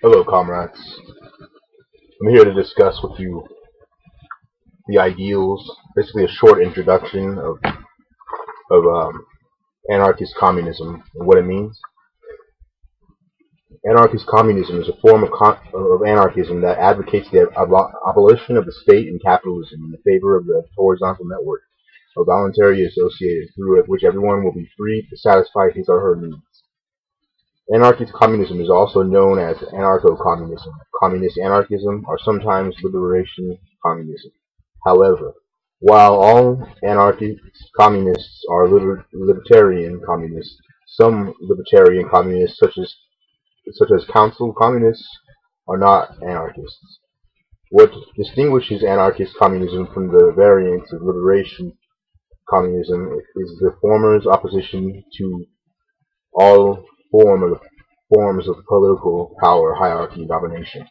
Hello, comrades. I'm here to discuss with you the ideals, basically a short introduction of anarchist communism and what it means. Anarchist communism is a form of anarchism that advocates the abolition of the state and capitalism in favor of the horizontal network of voluntary associated through which everyone will be free to satisfy his or her needs. Anarchist communism is also known as Anarcho-Communism, communist anarchism, or sometimes liberation communism. However, while all anarchist communists are libertarian communists, some libertarian communists, such as council communists, are not anarchists. What distinguishes anarchist communism from the variants of liberation communism is the former's opposition to all forms of political power, hierarchy, and domination.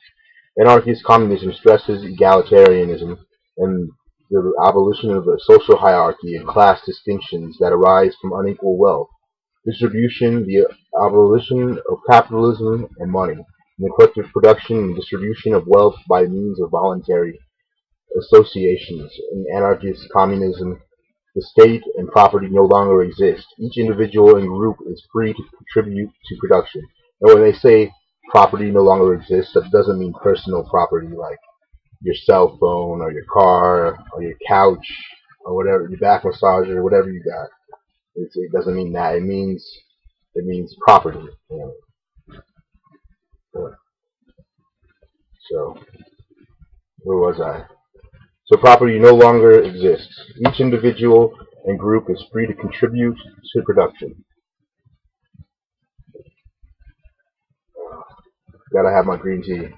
Anarchist communism stresses egalitarianism and the abolition of the social hierarchy and class distinctions that arise from unequal wealth distribution, the abolition of capitalism and money, and the collective production and distribution of wealth by means of voluntary associations. In anarchist communism, the state and property no longer exist. Each individual and group is free to contribute to production. And when they say property no longer exists, that doesn't mean personal property like your cell phone or your car or your couch or whatever, your back massager, whatever you got. It doesn't mean that. It means property. So where was I? So property no longer exists. Each individual and group is free to contribute to production. Gotta have my green tea.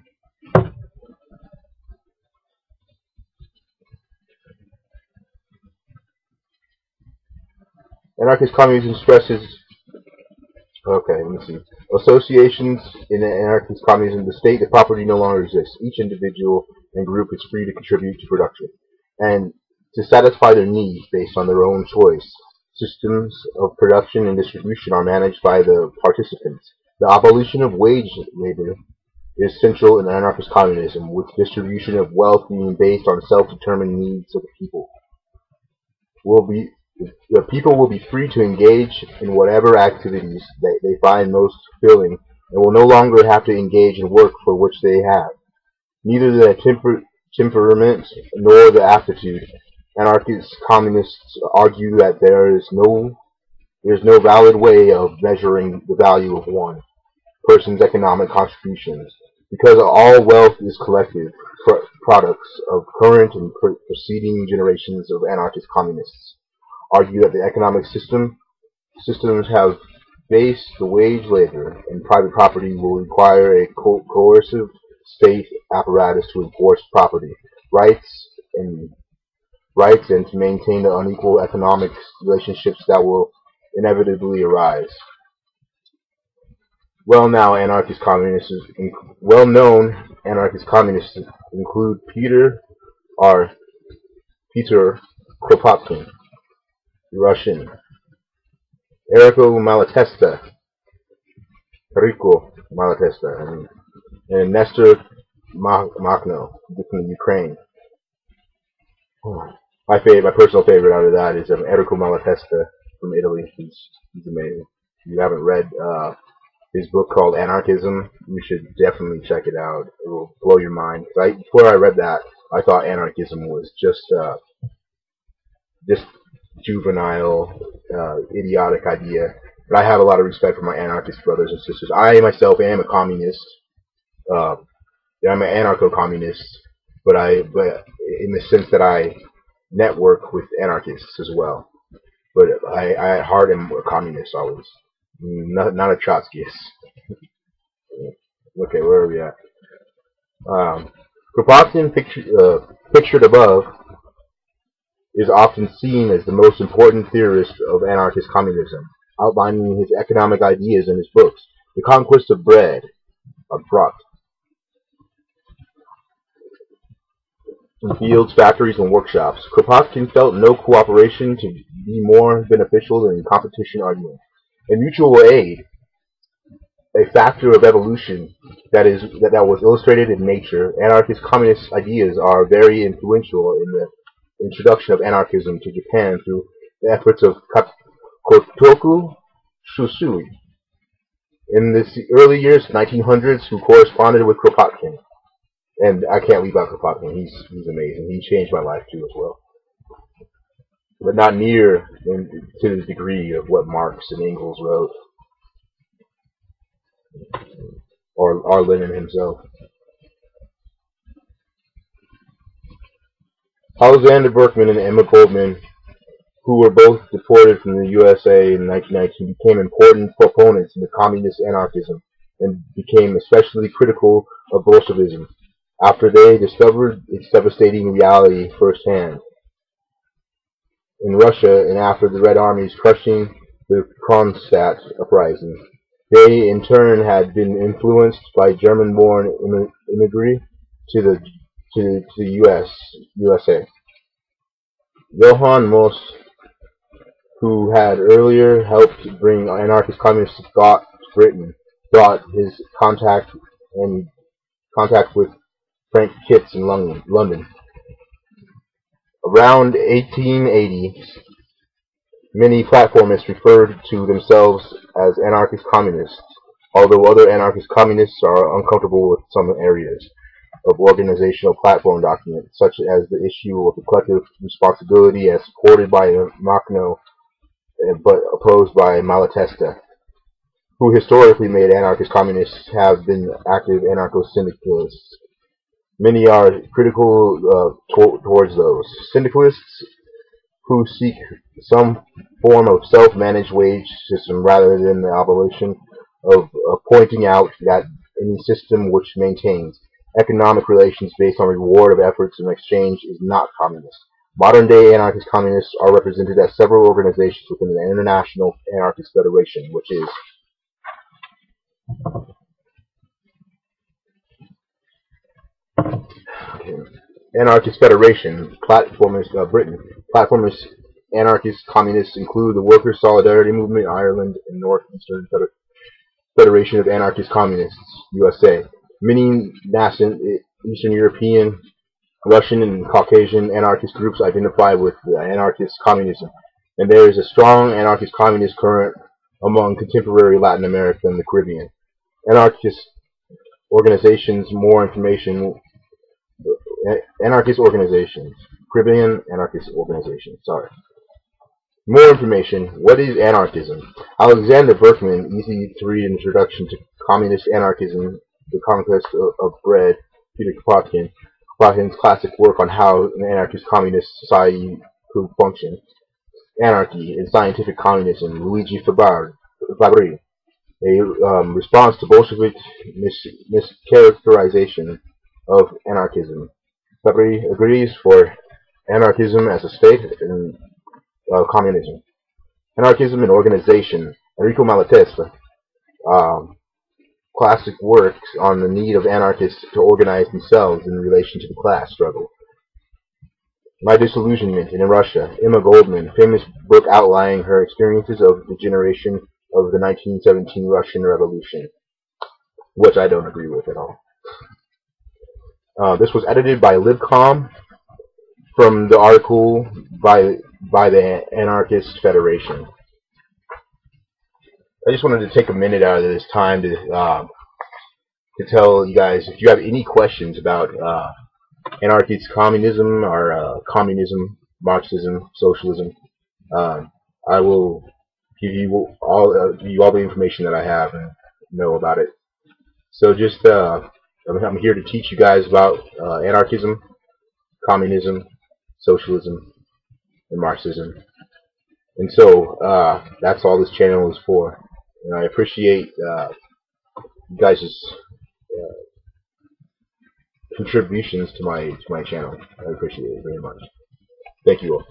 Anarchist communism stresses, let me see. Associations in anarchist communism, the state, the property no longer exists. Each individual and group is free to contribute to production and to satisfy their needs based on their own choice. Systems of production and distribution are managed by the participants. The abolition of wage labor is central in anarchist communism, with distribution of wealth being based on self-determined needs of the people. The people will be free to engage in whatever activities they find most fulfilling and will no longer have to engage in work for which they have neither the temperament nor the aptitude. Anarchist communists argue that there is no valid way of measuring the value of one person's economic contributions, because all wealth is collective products of current and preceding generations of anarchist communists. Argue that the economic systems have based the wage labor and private property will require a coercive state apparatus to enforce property rights and to maintain the unequal economic relationships that will inevitably arise. Well-known anarchist communists include Peter Kropotkin, Russian, Rico Malatesta, and Nestor Makhno from Ukraine. My personal favorite out of that is Enrico Malatesta from Italy. He's amazing. If you haven't read his book called Anarchism, you should definitely check it out. It will blow your mind. Before I read that, I thought anarchism was just juvenile, idiotic idea. But I have a lot of respect for my anarchist brothers and sisters. I myself am a communist. I'm an anarcho-communist, but in the sense that I network with anarchists as well. But I at heart am a communist always, not a Trotskyist. Okay, where are we at? Kropotkin, pictured above, is often seen as the most important theorist of anarchist communism, outlining his economic ideas in his books, The Conquest of Bread, Brot, in fields, factories, and workshops. Kropotkin felt no cooperation to be more beneficial than competition argument. In mutual aid, a factor of evolution that was illustrated in nature. Anarchist communist ideas are very influential in the introduction of anarchism to Japan through the efforts of Kotoku Shusui in the early years, 1900s, who corresponded with Kropotkin. And I can't leave out Kropotkin. He's amazing. He changed my life too as well, but not near to the degree of what Marx and Engels wrote, or Lenin himself. Alexander Berkman and Emma Goldman, who were both deported from the USA in 1919, became important proponents in the communist anarchism and became especially critical of Bolshevism after they discovered its devastating reality firsthand in Russia and after the Red Army's crushing the Kronstadt uprising. They, in turn, had been influenced by German-born immigration to the USA. Johann Moos, who had earlier helped bring anarchist communist thought to Britain, brought his contact with Frank Kitts in London. Around 1880, many platformists referred to themselves as anarchist communists, although other anarchist communists are uncomfortable with some areas of organizational platform documents, such as the issue of the collective responsibility as supported by Machno but opposed by Malatesta, who historically made anarchist communists have been active anarcho-syndicalists. Many are critical towards those syndicalists who seek some form of self-managed wage system rather than the abolition of pointing out that any system which maintains economic relations based on reward of efforts and exchange is not communist. Modern-day anarchist communists are represented as several organizations within the International Anarchist Federation, which is Anarchist Federation, Platformist Britain. Platformist anarchist communists include the Workers' Solidarity Movement, Ireland, and Northeastern Federation of Anarchist Communists, USA. Many nascent Eastern European, Russian, and Caucasian anarchist groups identify with anarchist communism, and there is a strong anarchist communist current among contemporary Latin America and the Caribbean. Anarchist organizations, more information. Anarchist organizations, Caribbean anarchist organizations. Sorry. More information. What is anarchism? Alexander Berkman, easy to read introduction to communist anarchism, the conquest of bread, Peter Kropotkin's classic work on how an anarchist communist society could function. Anarchy and Scientific Communism, Luigi Fabri. A response to Bolshevik mischaracterization of anarchism. Fabri agrees for anarchism as a state and communism. Anarchism and organization. Enrico Malatesta. Classic works on the need of anarchists to organize themselves in relation to the class struggle. My Disillusionment in Russia. Emma Goldman, famous book outlining her experiences of the generation of the 1917 Russian Revolution, which I don't agree with at all. This was edited by Libcom from the article by the Anarchist Federation. I just wanted to take a minute out of this time to tell you guys, if you have any questions about anarchist communism or communism, Marxism, socialism, I will give you all the information that I have and know about it. So just I'm here to teach you guys about anarchism, communism, socialism, and Marxism. And so that's all this channel is for. And I appreciate you guys' contributions to my channel. I appreciate it very much. Thank you all.